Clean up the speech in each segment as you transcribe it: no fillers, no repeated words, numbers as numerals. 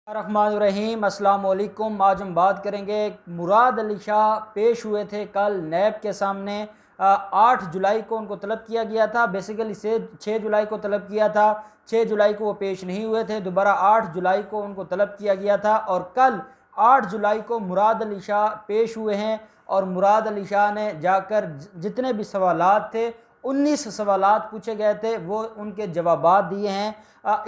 रहमान अस्सलाम वालेकुम। आज हम बात करेंगे मुराद अली शाह पेश हुए थे कल नैब के सामने। 8 जुलाई को उनको तलब किया गया था, बेसिकली से 6 जुलाई को तलब किया था। 6 जुलाई को वो पेश नहीं हुए थे, दोबारा 8 जुलाई को उनको तलब किया गया था और कल 8 जुलाई को मुराद अली शाह पेश हुए हैं। और मुराद अली शाह ने जाकर जितने भी सवालात थे 19 सवालात पूछे गए थे वो उनके जवाबात दिए हैं।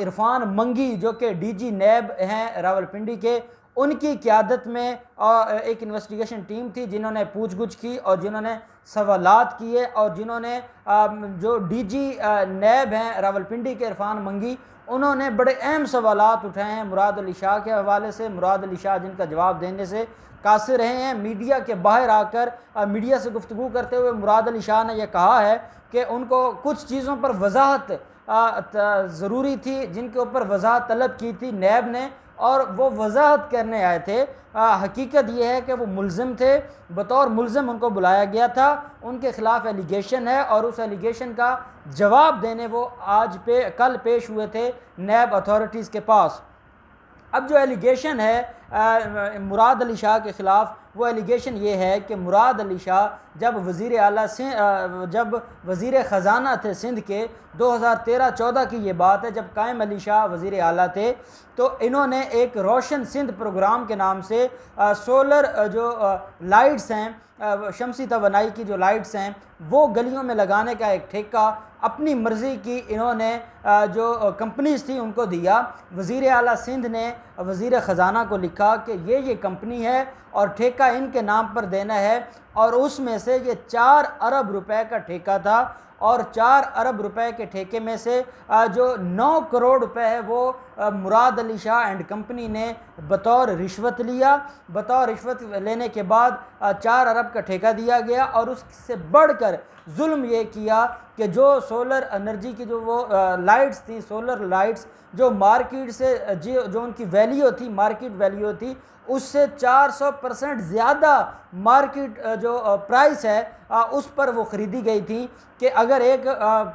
इरफान मंगी जो कि डीजी नैब हैं रावलपिंडी के, उनकी क़यादत में एक इन्वेस्टिगेशन टीम थी जिन्होंने पूछ गुछ की और जिन्होंने सवालात किए और जिन्होंने जो डीजी नैब हैं रावलपिंडी के इरफान मंगी, उन्होंने बड़े अहम सवालात उठाए हैं मुराद अली शाह के हवाले से। मुराद अली शाह जिनका जवाब देने से कासिर रहे हैं। मीडिया के बाहर आकर मीडिया से गुफ्तगू करते हुए मुराद अली शाह ने यह कहा है कि उनको कुछ चीज़ों पर वजाहत ज़रूरी थी, जिनके ऊपर वजाहत तलब की थी नैब ने, और वो वजाहत करने आए थे। हकीकत यह है कि वो मुल्ज़िम थे, बतौर मुल्ज़िम उनको बुलाया गया था, उनके ख़िलाफ़ एलिगेशन है और उस एलिगेशन का जवाब देने वो कल पेश हुए थे नैब अथॉरिटीज़ के पास। अब जो एलिगेशन है मुराद अली शाह के ख़िलाफ़, वो एलिगेशन ये है कि मुराद अली शाह जब वज़ीर ख़जाना थे सिंध के, 2013-14 की ये बात है, जब कायम अली शाह वज़ीर आला थे, तो इन्होंने एक रोशन सिंध प्रोग्राम के नाम से सोलर जो लाइट्स हैं, शमसी तवानाई की जो लाइट्स हैं, वो गलियों में लगाने का एक ठेका अपनी मर्ज़ी की इन्होंने जो कंपनीज थी उनको दिया। वज़ीर आला सिंध ने वज़ीर ख़जाना को लिखा कि ये कंपनी है और ठेका इनके नाम पर देना है, और उसमें से ये 4 अरब रुपए का ठेका था और 4 अरब रुपए के ठेके में से जो 9 करोड़ रुपए है वो मुराद अली शाह एंड कंपनी ने बतौर रिश्वत लिया। बतौर रिश्वत लेने के बाद 4 अरब का ठेका दिया गया और उससे बढ़कर जुल्म ये किया कि जो सोलर एनर्जी की जो वो लाइट्स थी, सोलर लाइट्स, जो मार्केट से जो उनकी वैल्यू थी, मार्केट वैल्यू थी, उससे 400% ज़्यादा मार्केट जो प्राइस है उस पर वो ख़रीदी गई थी। कि अगर एक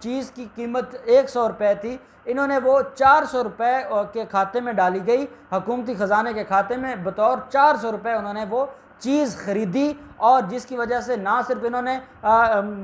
चीज़ की कीमत 100 रुपये थी, इन्होंने वो 400 रुपये के खाते में डाली गई, हुकूमती ख़जाने के खाते में, बतौर 400 रुपये उन्होंने वो चीज़ ख़रीदी, और जिसकी वजह से ना सिर्फ इन्होंने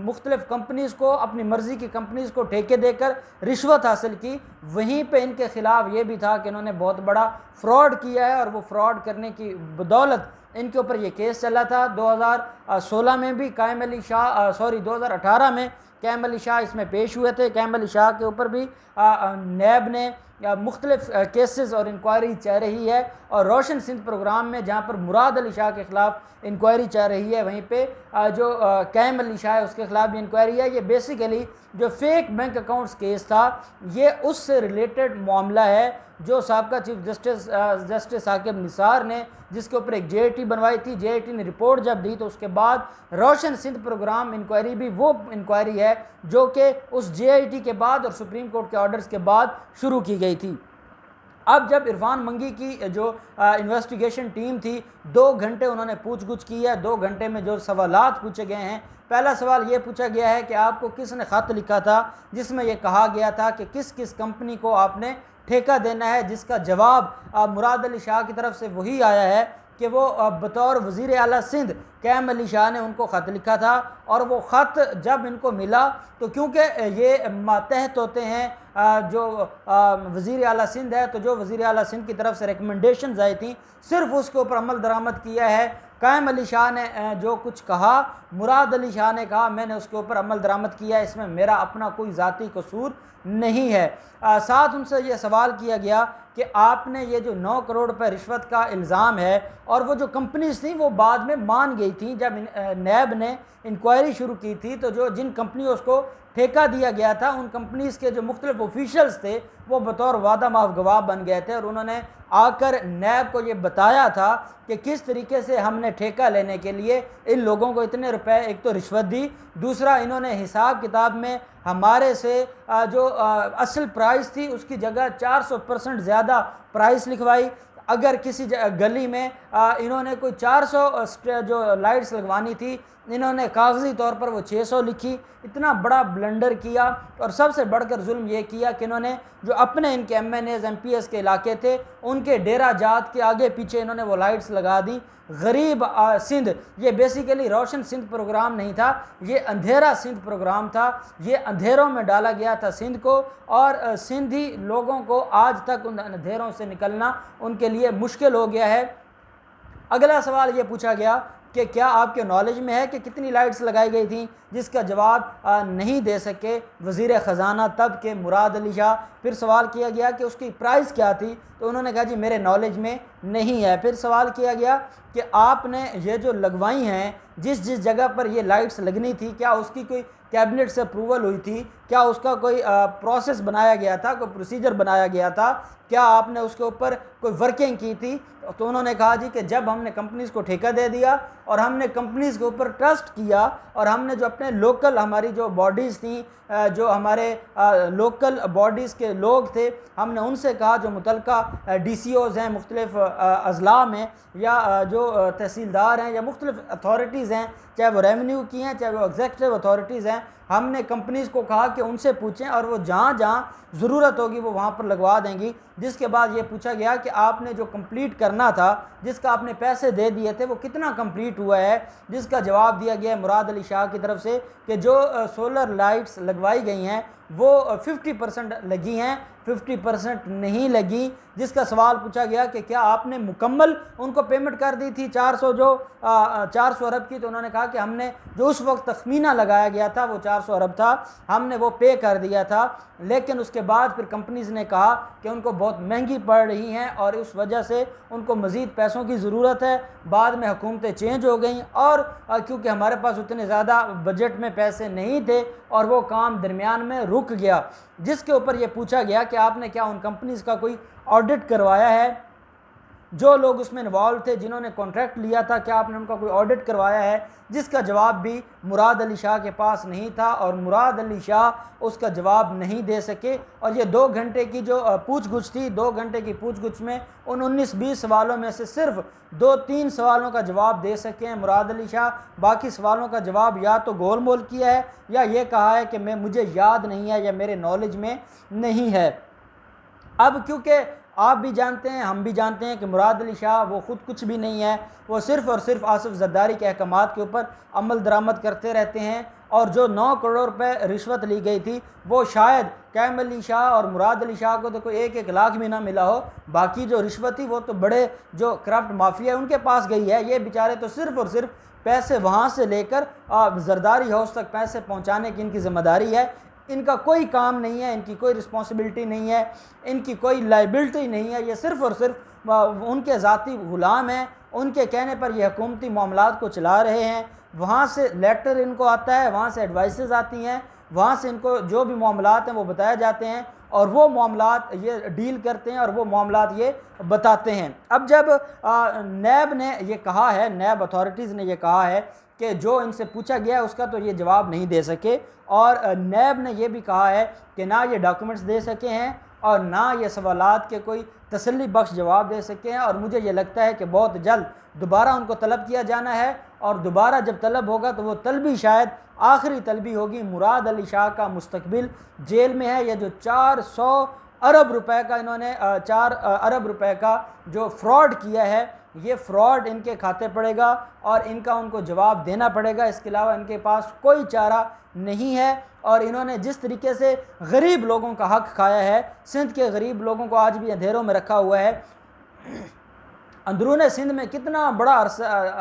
मुख्तलिफ़ कंपनीज़ को, अपनी मर्ज़ी की कंपनीज़ को ठेके देकर रिश्वत हासिल की, वहीं पे इनके ख़िलाफ़ ये भी था कि इन्होंने बहुत बड़ा फ़्रॉड किया है और वो फ़्रॉड करने की बदौलत इनके ऊपर ये केस चला था। 2016 में भी 2018 में कायम अली शाह इसमें पेश हुए थे। कायम अली शाह के ऊपर भी नैब ने मुख्तलिफ केसेस और इंक्वायरी चल रही है, और रोशन सिंध प्रोग्राम में जहाँ पर मुराद अली शाह के ख़िलाफ़ इंक्वायरी चल रही है, वहीं पे जो कायम अली शाह है उसके ख़िलाफ़ भी इंक्वायरी है। ये बेसिकली जो फेक बैंक अकाउंट्स केस था, ये उससे रिलेटेड मामला है जो साबका चीफ जस्टिस साकिब निसार ने, जिसके ऊपर एक JIT बनवाई थी। JIT ने रिपोर्ट जब दी तो उसके बाद रोशन सिंध प्रोग्राम इंक्वायरी भी वो इंक्वायरी है जो कि उस JIT के बाद और सुप्रीम कोर्ट के ऑर्डर्स के बाद शुरू की गई थी। अब जब इरफान मंगी की जो इन्वेस्टिगेशन टीम थी, 2 घंटे उन्होंने पूछ गुछ की है। 2 घंटे में जो सवालात पूछे गए हैं, पहला सवाल ये पूछा गया है कि आपको किसने ख़त लिखा था जिसमें यह कहा गया था कि किस किस कंपनी को आपने ठेका देना है, जिसका जवाब मुराद अली शाह की तरफ से वही आया है कि वो बतौर वज़ीर आला सिंध कायम अली शाह ने उनको ख़त लिखा था। और वो ख़त जब इनको मिला तो क्योंकि ये मातहत होते हैं जो वज़ीर आला सिंध है, तो जो वज़ीर आला सिंध की तरफ से रिकमेंडेशंस आई थी, सिर्फ उसके ऊपर अमल दरामद किया है। कायम अली शाह ने जो कुछ कहा, मुराद अली शाह ने कहा मैंने उसके ऊपर अमल दरामद किया, इसमें मेरा अपना कोई ज़ाती कसूर नहीं है। साथ उनसे ये सवाल किया गया कि आपने ये जो 9 करोड़ रुपए रिश्वत का इल्ज़ाम है, और वो जो कंपनीज थी वो बाद में मान गई थी जब नैब ने इंक्वायरी शुरू की थी, तो जो जिन कंपनियों को ठेका दिया गया था उन कंपनीज के जो मुख्तलिफ ऑफिशियल्स थे वो बतौर वादा माफ गवाह बन गए थे, और उन्होंने आकर नैब को ये बताया था कि किस तरीके से हमने ठेका लेने के लिए इन लोगों को इतने रुपए एक तो रिश्वत दी, दूसरा इन्होंने हिसाब किताब में हमारे से जो असल प्राइस थी उसकी जगह 400% ज़्यादा प्राइस लिखवाई। अगर किसी गली में इन्होंने कोई 400 जो लाइट्स लगवानी थी, इन्होंने कागजी तौर पर वो 600 लिखी। इतना बड़ा ब्लंडर किया। और सबसे बढ़कर जुल्म ये किया कि इन्होंने जो अपने इनके MNAs MPs के इलाके थे उनके डेरा जात के आगे पीछे इन्होंने वो लाइट्स लगा दी। गरीब सिंध, ये बेसिकली रोशन सिंध प्रोग्राम नहीं था, ये अंधेरा सिंध प्रोग्राम था। ये अंधेरों में डाला गया था सिंध को, और सिंधी लोगों को आज तक उन अंधेरों से निकलना उनके लिए मुश्किल हो गया है। अगला सवाल ये पूछा गया कि क्या आपके नॉलेज में है कि कितनी लाइट्स लगाई गई थी, जिसका जवाब नहीं दे सके वज़ीर ख़जाना तब के मुराद अली शाह। फिर सवाल किया गया कि उसकी प्राइस क्या थी, तो उन्होंने कहा जी मेरे नॉलेज में नहीं है। फिर सवाल किया गया कि आपने ये जो लगवाई हैं, जिस जिस जगह पर ये लाइट्स लगनी थी, क्या उसकी कोई कैबिनेट से अप्रूवल हुई थी, क्या उसका कोई प्रोसेस बनाया गया था, कोई प्रोसीजर बनाया गया था, क्या आपने उसके ऊपर कोई वर्किंग की थी? तो उन्होंने कहा जी कि जब हमने कंपनीज़ को ठेका दे दिया और हमने कंपनीज़ के ऊपर ट्रस्ट किया, और हमने जो अपने लोकल हमारी जो बॉडीज़ थी, जो हमारे लोकल बॉडीज़ के लोग थे, हमने उनसे कहा जो मुतलका DCOs हैं मुख्तलिफ़ अज़ला में, या जो तहसीलदार हैं, या मुख्तलिफ़ अथॉरिटीज़ हैं, चाहे वो रेवेन्यू की हैं चाहे वो एग्जेक्टिव अथॉरिटीज़ हैं, हमने कंपनीज़ को कहा कि उनसे पूछें और वो जहाँ जहाँ ज़रूरत होगी वो वहाँ पर लगवा देंगी। जिसके बाद ये पूछा गया कि आपने जो कंप्लीट करना था, जिसका आपने पैसे दे दिए थे, वो कितना कंप्लीट हुआ है? जिसका जवाब दिया गया मुराद अली शाह की तरफ से कि जो सोलर लाइट्स लगवाई गई हैं वो 50% लगी हैं, 50% नहीं लगी। जिसका सवाल पूछा गया कि क्या आपने मुकम्मल उनको पेमेंट कर दी थी 400 अरब की, तो उन्होंने कहा कि हमने जो उस वक्त तखमीना लगाया गया था वो 400 अरब था, हमने वो पे कर दिया था। लेकिन उसके बाद फिर कंपनीज़ ने कहा कि उनको बहुत महंगी पड़ रही हैं और उस वजह से उनको मज़ीद पैसों की ज़रूरत है। बाद में हुकूमतें चेंज हो गई और क्योंकि हमारे पास उतने ज़्यादा बजट में पैसे नहीं थे और वो काम दरमियान में रुक गया। जिसके ऊपर ये पूछा गया कि आपने क्या उन कंपनीज़ का कोई ऑडिट करवाया है, जो लोग उसमें इन्वॉल्व थे, जिन्होंने कॉन्ट्रैक्ट लिया था, क्या आपने उनका कोई ऑडिट करवाया है? जिसका जवाब भी मुराद अली शाह के पास नहीं था और मुराद अली शाह उसका जवाब नहीं दे सके। और ये 2 घंटे की जो पूछ-गुछ थी, 2 घंटे की पूछ-गुछ में उन 19-20 सवालों में से सिर्फ 2-3 सवालों का जवाब दे सके हैं मुराद अली शाह। बाकी सवालों का जवाब या तो गोल मोल किया है या ये कहा है कि मुझे याद नहीं है या मेरे नॉलेज में नहीं है। अब क्योंकि आप भी जानते हैं, हम भी जानते हैं कि मुराद अली शाह वो ख़ुद कुछ भी नहीं है, वो सिर्फ़ और सिर्फ आसिफ ज़रदारी के अहकामात के ऊपर अमल दरामद करते रहते हैं। और जो 9 करोड़ रुपए रिश्वत ली गई थी वो शायद कैम अली शाह और मुराद अली शाह को तो कोई 1-1 लाख भी ना मिला हो, बाकी जो रिश्वत थी वो तो बड़े जो करप्ट माफिया है उनके पास गई है। ये बेचारे तो सिर्फ़ और सिर्फ पैसे वहाँ से लेकर ज़रदारी हाउस तक पैसे पहुँचाने की इनकी ज़िम्मेदारी है। इनका कोई काम नहीं है, इनकी कोई रिस्पॉन्सिबिलिटी नहीं है, इनकी कोई लाइबिलिटी नहीं है। ये सिर्फ़ और सिर्फ उनके ज़ाती ग़ुलाम हैं, उनके कहने पर ये हुकूमती मामलात को चला रहे हैं। वहाँ से लेटर इनको आता है, वहाँ से एडवाइसेस आती हैं, वहाँ से इनको जो भी मामलात हैं वो बताए जाते हैं और वो मामलात ये डील करते हैं और वो मामलात ये बताते हैं। अब जब नैब ने ये कहा है, नैब अथॉरिटीज़ ने ये कहा है कि जो इनसे पूछा गया है उसका तो ये जवाब नहीं दे सके, और नैब ने यह भी कहा है कि ना ये डॉक्यूमेंट्स दे सके हैं और ना ये सवालात के कोई तसल्ली बख्श जवाब दे सके हैं। और मुझे ये लगता है कि बहुत जल्द दोबारा उनको तलब किया जाना है, और दोबारा जब तलब होगा तो वो तलबी शायद आखिरी तलबी होगी। मुराद अली शाह का मुस्तकबिल जेल में है। यह जो 400 अरब रुपए का इन्होंने 4 अरब रुपए का जो फ्रॉड किया है, ये फ्रॉड इनके खाते पड़ेगा और इनका उनको जवाब देना पड़ेगा। इसके अलावा इनके पास कोई चारा नहीं है। और इन्होंने जिस तरीके से गरीब लोगों का हक़ खाया है, सिंध के गरीब लोगों को आज भी अंधेरों में रखा हुआ है। अंदरून सिंध में कितना बड़ा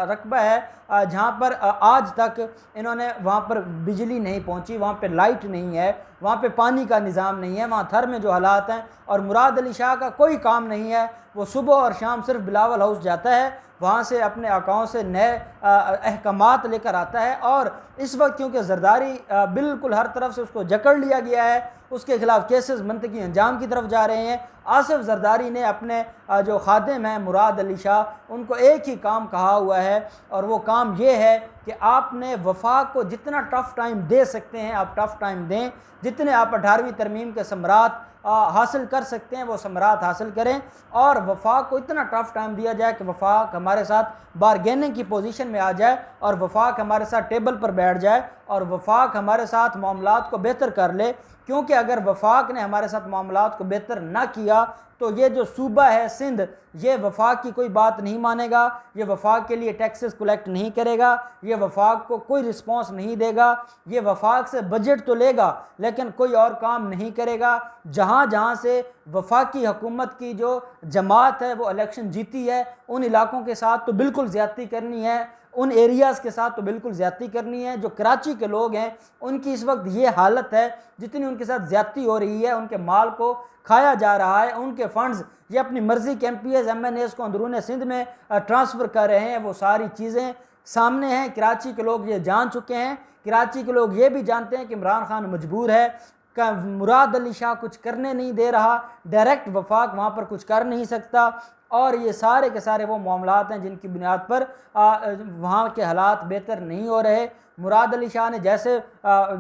रकबा है जहाँ पर आज तक इन्होंने वहाँ पर बिजली नहीं पहुँची, वहाँ पे लाइट नहीं है, वहाँ पे पानी का निज़ाम नहीं है, वहाँ थर में जो हालात हैं। और मुराद अली शाह का कोई काम नहीं है, वो सुबह और शाम सिर्फ बिलावल हाउस जाता है, वहाँ से अपने आकाओं से नए अहकामात लेकर आता है। और इस वक्त क्योंकि ज़रदारी बिल्कुल हर तरफ से उसको जकड़ लिया गया है, उसके ख़िलाफ़ केसेस मंतकी अंजाम की तरफ जा रहे हैं आसिफ जरदारी ने अपने जो खादिम हैं मुराद अली शाह, उनको एक ही काम कहा हुआ है, और वो काम ये है कि आपने वफाक को जितना टफ़ टाइम दे सकते हैं आप टफ़ टाइम दें, जितने आप 18वीं तरमीम के सम्राट हासिल कर सकते हैं वो सम्राट हासिल करें, और वफाक को इतना टफ़ टाइम दिया जाए कि वफाक हमारे साथ बारगेनिंग की पोजीशन में आ जाए, और वफाक हमारे साथ टेबल पर बैठ जाए, और वफाक हमारे साथ मामलात को बेहतर कर ले। क्योंकि अगर वफाक ने हमारे साथ मामलात को बेहतर ना किया तो ये जो सूबा है सिंध, ये वफाक की कोई बात नहीं मानेगा, ये वफाक के लिए टैक्सेस कलेक्ट नहीं करेगा, ये वफाक को कोई रिस्पॉन्स नहीं देगा, ये वफाक से बजट तो लेगा लेकिन कोई और काम नहीं करेगा। जहाँ जहाँ से वफाकी हुकूमत की जो जमात है वो इलेक्शन जीती है, उन इलाकों के साथ तो बिल्कुल ज़्यादती करनी है, उन एरियाज़ के साथ तो बिल्कुल ज़्यादती करनी है। जो कराची के लोग हैं उनकी इस वक्त ये हालत है, जितनी उनके साथ ज़्यादती हो रही है, उनके माल को खाया जा रहा है, उनके फंड्स ये अपनी मर्ज़ी के MPs MNAs को अंदरून सिंध में ट्रांसफ़र कर रहे हैं, वो सारी चीज़ें सामने हैं। कराची के लोग ये जान चुके हैं, कराची के लोग ये भी जानते हैं कि इमरान खान मजबूर है, का मुराद अली शाह कुछ करने नहीं दे रहा, डायरेक्ट वफाक वहाँ पर कुछ कर नहीं सकता, और ये सारे के सारे वो मामलात हैं जिनकी बुनियाद पर वहाँ के हालात बेहतर नहीं हो रहे। मुराद अली शाह ने जैसे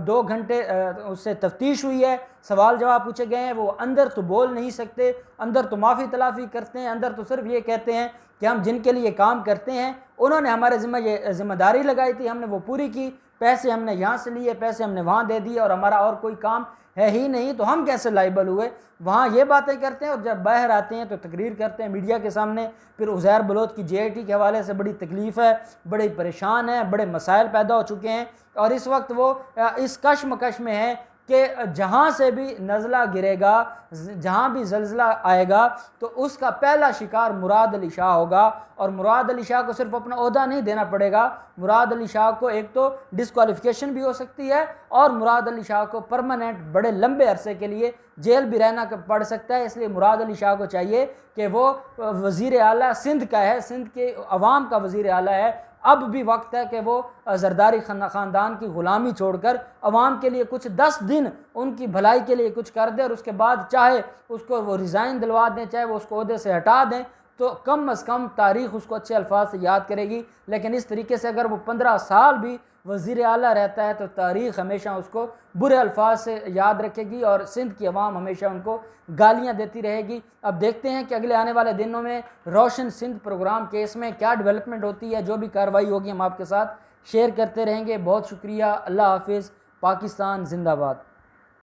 2 घंटे उससे तफ्तीश हुई है, सवाल जवाब पूछे गए हैं, वो अंदर तो बोल नहीं सकते, अंदर तो माफ़ी तलाफ़ी करते हैं, अंदर तो सिर्फ ये कहते हैं कि हम जिनके लिए काम करते हैं उन्होंने हमारे ज़िम्मेदारी लगाई थी, हमने वो पूरी की, पैसे हमने यहाँ से लिए, पैसे हमने वहाँ दे दिए, और हमारा और कोई काम है ही नहीं, तो हम कैसे लाइबल हुए। वहाँ ये बातें करते हैं और जब बाहर आते हैं तो तकरीर करते हैं मीडिया के सामने, फिर उज़ैर बलोच की JIT के हवाले से बड़ी तकलीफ़ है, बड़े परेशान हैं, बड़े मसाइल पैदा हो चुके हैं, और इस वक्त वो इस कश्मकश में है कि जहाँ से भी नज़ला गिरेगा, जहाँ भी ज़ल्ज़ला आएगा तो उसका पहला शिकार मुराद अली शाह होगा। और मुराद अली शाह को सिर्फ अपना ओहदा नहीं देना पड़ेगा, मुराद अली शाह को एक तो डिस्क्वालिफिकेशन भी हो सकती है, और मुराद अली शाह को परमानेंट बड़े लंबे अरसे के लिए जेल भी रहना पड़ सकता है। इसलिए मुराद अली शाह को चाहिए कि वो वज़ीर आला सिंध का है, सिंध के अवाम का वज़ीर आला है, अब भी वक्त है कि वो जरदारी ख़ानदान की ग़ुलामी छोड़कर अवाम के लिए कुछ 10 दिन उनकी भलाई के लिए कुछ कर दे, और उसके बाद चाहे उसको वो रिज़ाइन दिलवा दें, चाहे वो उसको ओहदे से हटा दें, तो कम अज़ कम तारीख़ उसको अच्छे अल्फाज से याद करेगी। लेकिन इस तरीके से अगर वो 15 साल भी वज़ीर आला रहता है तो तारीख़ हमेशा उसको बुरे अल्फाज से याद रखेगी, और सिंध की अवाम हमेशा उनको गालियाँ देती रहेगी। अब देखते हैं कि अगले आने वाले दिनों में रोशन सिंध प्रोग्राम केस में क्या डेवलपमेंट होती है, जो भी कार्रवाई होगी हम आपके साथ शेयर करते रहेंगे। बहुत शुक्रिया, अल्लाह हाफिज़, पाकिस्तान जिंदाबाद।